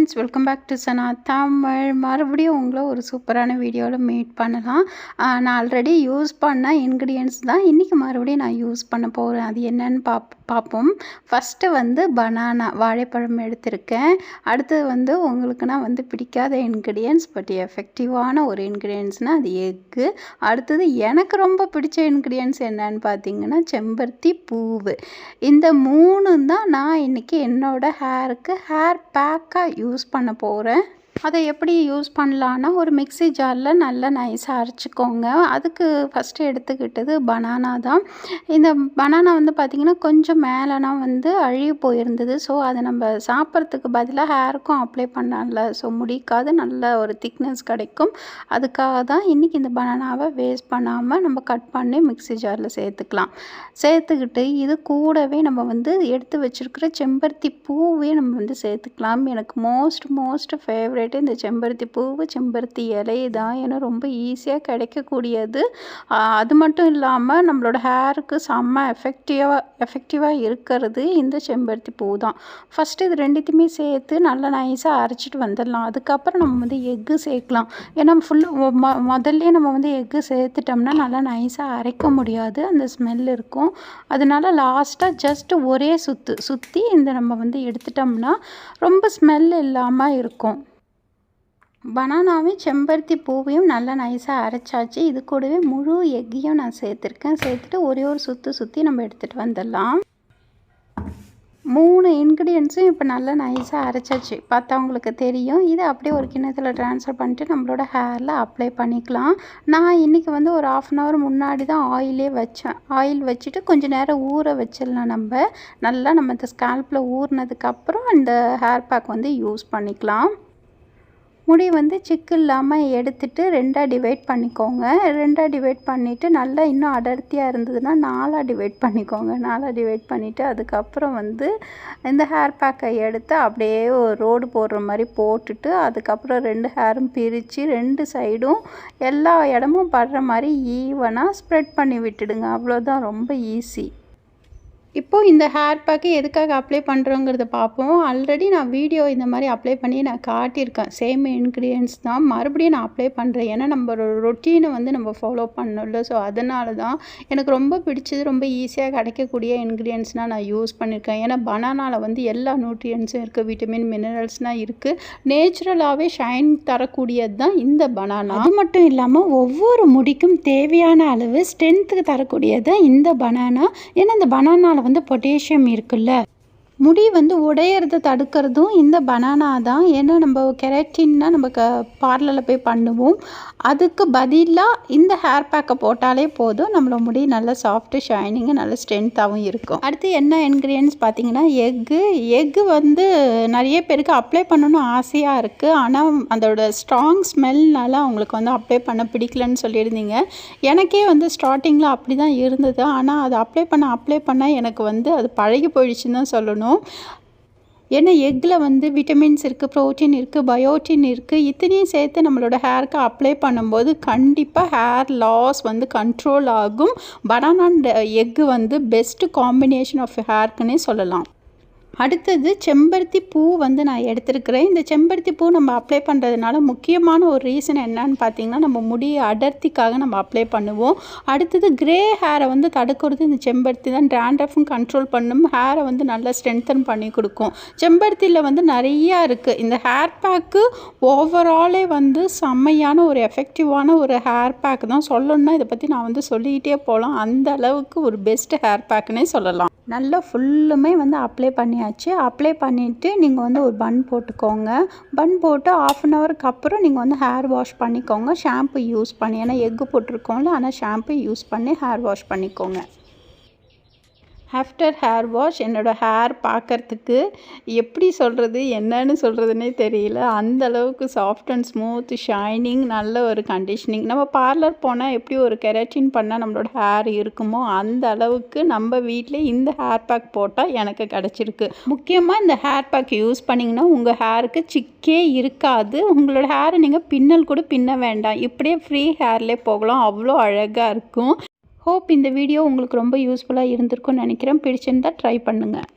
Friends, welcome back to சனா தமிழ். மறுபடியும் உங்களை ஒரு சூப்பரான வீடியோவில் மீட் பண்ணலாம். நான் ஆல்ரெடி யூஸ் பண்ண இன்க்ரீடியன்ட்ஸ் தான் இன்றைக்கி மறுபடியும் நான் யூஸ் பண்ண போகிறேன். அது என்னன்னு பார்ப்போம். ஃபஸ்ட்டு வந்து பனானா வாழைப்பழம் எடுத்திருக்கேன். அடுத்தது வந்து உங்களுக்கு நான் வந்து பிடிக்காத இன்க்ரீடியன்ட்ஸ் பட் எஃபெக்டிவான ஒரு இன்க்ரீடியன்ட்ஸ்னால் அது எக்கு. அடுத்தது எனக்கு ரொம்ப பிடிச்ச இன்க்ரீடியன்ட்ஸ் என்னன்னு பார்த்தீங்கன்னா செம்பருத்தி பூவு. இந்த மூணு தான் நான் இன்றைக்கி என்னோடய ஹேர் பேக்காக யூஸ் பண்ண போகிறேன். அதை எப்படி யூஸ் பண்ணலான்னா, ஒரு மிக்ஸி ஜாரில் நல்லா நைஸாக அரைச்சிக்கோங்க. அதுக்கு ஃபஸ்ட்டு எடுத்துக்கிட்டது பனானா தான். இந்த பனானா வந்து பார்த்திங்கன்னா கொஞ்சம் மேலெலாம் வந்து அழுகி போயிருந்தது. ஸோ அதை நம்ம சாப்பிட்றதுக்கு பதிலாக ஹேருக்கும் அப்ளை பண்ணல. ஸோ முடிக்காது நல்ல ஒரு திக்னஸ் கிடைக்கும். அதுக்காக தான் இன்றைக்கி இந்த பனானாவை வேஸ்ட் பண்ணாமல் நம்ம கட் பண்ணி மிக்ஸி ஜாரில் சேர்த்துக்கிட்டு இது கூடவே நம்ம வந்து எடுத்து வச்சுருக்கிற செம்பருத்தி பூவே நம்ம வந்து சேர்த்துக்கலாம். எனக்கு மோஸ்ட் ஃபேவரேட் இந்த செம்பருத்தி பூவு, செம்பருத்தி இலை தான். ஏன்னா ரொம்ப ஈஸியாக கிடைக்கக்கூடியது. அது மட்டும் இல்லாமல் நம்மளோட ஹேருக்கு செம்ம எஃபெக்டிவாக இருக்கிறது இந்த செம்பருத்தி பூ தான். ஃபஸ்ட்டு இது ரெண்டுத்தையுமே சேர்த்து நல்லா நைஸாக அரைச்சிட்டு வந்துடலாம். அதுக்கப்புறம் நம்ம வந்து எக்கு சேர்க்கலாம். ஏன்னா முதல்ல நம்ம வந்து எக்கு சேர்த்துட்டோம்னா நல்லா நைஸாக அரைக்க முடியாது, அந்த ஸ்மெல் இருக்கும். அதனால லாஸ்ட்டாக ஜஸ்ட் ஒரே சுற்றி இந்த நம்ம வந்து எடுத்துட்டோம்னா ரொம்ப ஸ்மெல் இல்லாமல் இருக்கும். பனானாவையும் செம்பருத்தி பூவையும் நல்லா நைஸாக அரைச்சாச்சு. இது கூடவே முழு எக்கையும் நான் சேர்த்துட்டு ஒரே ஒரு சுற்றி நம்ம எடுத்துகிட்டு வந்துடலாம். 3 இன்க்ரீடியன்ஸும் இப்போ நல்லா நைஸாக அரைச்சாச்சு. பார்த்தா உங்களுக்கு தெரியும். இதை அப்படியே ஒரு கிண்ணத்தில் ட்ரான்ஸ்ஃபர் பண்ணிட்டு நம்மளோட ஹேரில் அப்ளை பண்ணிக்கலாம். நான் இன்றைக்கி வந்து ஒரு 1/2 hour முன்னாடி தான் ஆயில் வச்சுட்டு கொஞ்சம் நேரம் ஊற வச்சிடலாம். நம்ம இந்த ஸ்கால்ப்பில் ஊறினதுக்கப்புறம் இந்த ஹேர் பேக் வந்து யூஸ் பண்ணிக்கலாம். முடி வந்து சிக்கு இல்லாமல் எடுத்துட்டு 2ஆக டிவைட் பண்ணிக்கோங்க. 2ஆக டிவைட் பண்ணிவிட்டு நல்லா இன்னும் அடர்த்தியாக இருந்ததுன்னா 4ஆக டிவைட் பண்ணிக்கோங்க. 4ஆக டிவைட் பண்ணிவிட்டு அதுக்கப்புறம் வந்து இந்த ஹேர் பேக்கை எடுத்து அப்படியே ஒரு ரோடு போடுற மாதிரி போட்டுட்டு அதுக்கப்புறம் 2 ஹேரும் பிரித்து 2 சைடும் எல்லா இடமும் படுற மாதிரி ஈவனாக ஸ்ப்ரெட் பண்ணி விட்டுடுங்க. அவ்வளோதான், ரொம்ப ஈஸி. இப்போது இந்த ஹேர் பேக்கு எதுக்காக அப்ளை பண்ணுறோங்கிறத பார்ப்போம். ஆல்ரெடி நான் வீடியோ இந்த மாதிரி அப்ளை பண்ணி நான் காட்டியிருக்கேன். சேம் இன்க்ரீடியன்ட்ஸ் தான் மறுபடியும் நான் அப்ளை பண்ணுறேன். ஏன்னா நம்ம ரொட்டீனை வந்து நம்ம ஃபாலோ பண்ணல. ஸோ அதனால தான் எனக்கு ரொம்ப பிடிச்சது. ரொம்ப ஈஸியாக கிடைக்கக்கூடிய இன்க்ரீடியன்ட்ஸ்னால் நான் யூஸ் பண்ணியிருக்கேன். ஏன்னா பனானாவில் வந்து எல்லா நியூட்ரியன்ஸும் இருக்குது, விட்டமின் மினரல்ஸ்னால் இருக்குது. நேச்சுரலாகவே ஷைன் தரக்கூடியது தான் இந்த பனானா. அது மட்டும் இல்லாமல் ஒவ்வொரு முடிக்கும் தேவையான அளவு ஸ்ட்ரென்த்துக்கு தரக்கூடியது தான் இந்த பனானா. ஏன்னா இந்த பனானாவில் வந்து பொட்டாசியம் இருக்குல்ல, முடி வந்து உடையிறத தடுக்கிறதும் இந்த பனானா தான். ஏன்னா நம்ம கெரட்டின்னா நம்ம பார்லரில் போய் பண்ணுவோம். அதுக்கு பதிலாக இந்த ஹேர் பேக்கை போட்டாலே போதும், நம்மளோட முடி நல்ல சாஃப்ட்டு ஷைனிங்கு நல்ல ஸ்ட்ரென்த்தாகவும் இருக்கும். அடுத்து என்ன இன்க்ரீடியன்ட்ஸ் பார்த்தீங்கன்னா எக்கு வந்து நிறைய பேருக்கு அப்ளை பண்ணணும்னு ஆசையாக இருக்குது. ஆனால் அதோட ஸ்ட்ராங் ஸ்மெல்னால அவங்களுக்கு வந்து அப்ளை பண்ண பிடிக்கலன்னு சொல்லியிருந்தீங்க. எனக்கே வந்து ஸ்டார்டிங்கில் அப்படி தான் இருந்தது. ஆனால் அது அப்ளை பண்ண எனக்கு வந்து அது பழகி போயிடுச்சுன்னு தான் சொல்லணும். ஏன்னா எக்கில் வந்து விட்டமின்ஸ் இருக்குது, ப்ரோட்டீன் இருக்குது, பயோட்டின் இருக்குது. இத்தனையும் சேர்த்து நம்மளோட ஹேருக்கு அப்ளை பண்ணும்போது கண்டிப்பாக ஹேர் லாஸ் வந்து கண்ட்ரோல் ஆகும். பனானா அண்ட் எக்கு வந்து பெஸ்ட்டு காம்பினேஷன் ஆஃப் ஹேர்க்குன்னே சொல்லலாம். அடுத்தது செம்பருத்தி பூ வந்து நான் எடுத்துருக்கிறேன். இந்த செம்பருத்தி பூ நம்ம அப்ளை பண்ணுறதுனால முக்கியமான ஒரு ரீசன் என்னன்னு பார்த்தீங்கன்னா, நம்ம முடி அடர்த்திக்காக நம்ம அப்ளை பண்ணுவோம். அடுத்தது கிரே ஹேரை வந்து தடுக்கிறது இந்த செம்பருத்தி தான். டேண்ட்ரஃபும் கண்ட்ரோல் பண்ணும், ஹேரை வந்து நல்லா ஸ்ட்ரென்தன் பண்ணி கொடுக்கும். செம்பருத்தியில் வந்து நிறையா இருக்குது. இந்த ஹேர் பேக்கு ஓவராலே வந்து செம்மையான ஒரு எஃபெக்டிவான ஒரு ஹேர் பேக் தான். சொல்லணுன்னா இதை பற்றி நான் வந்து சொல்லிக்கிட்டே போகலாம். அந்த அளவுக்கு ஒரு பெஸ்ட் ஹேர் பேக்குன்னே சொல்லலாம். நல்லா ஃபுல்லுமே வந்து அப்ளை பண்ணிவிட்டு நீங்கள் வந்து ஒரு பன் போட்டுக்கோங்க. பன் போட்டு 1/2 hourக்கு அப்புறம் நீங்கள் வந்து ஹேர் வாஷ் பண்ணிக்கோங்க. ஷாம்பு யூஸ் பண்ணி, ஏன்னா எக்கு போட்டிருக்கோம்ல, ஆனால் ஷாம்பு யூஸ் பண்ணி ஹேர் வாஷ் பண்ணிக்கோங்க. ஆஃப்டர் ஹேர் வாஷ் என்னோடய ஹேர் பார்க்குறதுக்கு எப்படி சொல்கிறது, என்னன்னு சொல்கிறதுனே தெரியல. அந்த அளவுக்கு சாஃப்ட் அண்ட் ஸ்மூத் ஷைனிங், நல்ல ஒரு கண்டிஷனிங். நம்ம பார்லர் போனால் எப்படி ஒரு கெரட்டின் பண்ணால் நம்மளோட ஹேர் இருக்குமோ அந்த அளவுக்கு நம்ம வீட்டிலே இந்த ஹேர் பேக் போட்டால் எனக்கு கிடச்சிருக்கு. முக்கியமாக இந்த ஹேர் பேக் யூஸ் பண்ணிங்கன்னா உங்கள் ஹேருக்கு சிக்கே இருக்காது. உங்களோட ஹேரை நீங்கள் பின்னல் கூட பின்ன வேண்டாம், இப்படியே ஃப்ரீ ஹேர்லேயே போகலாம். அவ்வளோ அழகாக இருக்கும். ஹோப் இந்த வீடியோ உங்களுக்கு ரொம்ப யூஸ்ஃபுல்லாக இருந்திருக்கும்னு நினைக்கிறேன். பிடிச்சிருந்தால் ட்ரை பண்ணுங்கள்.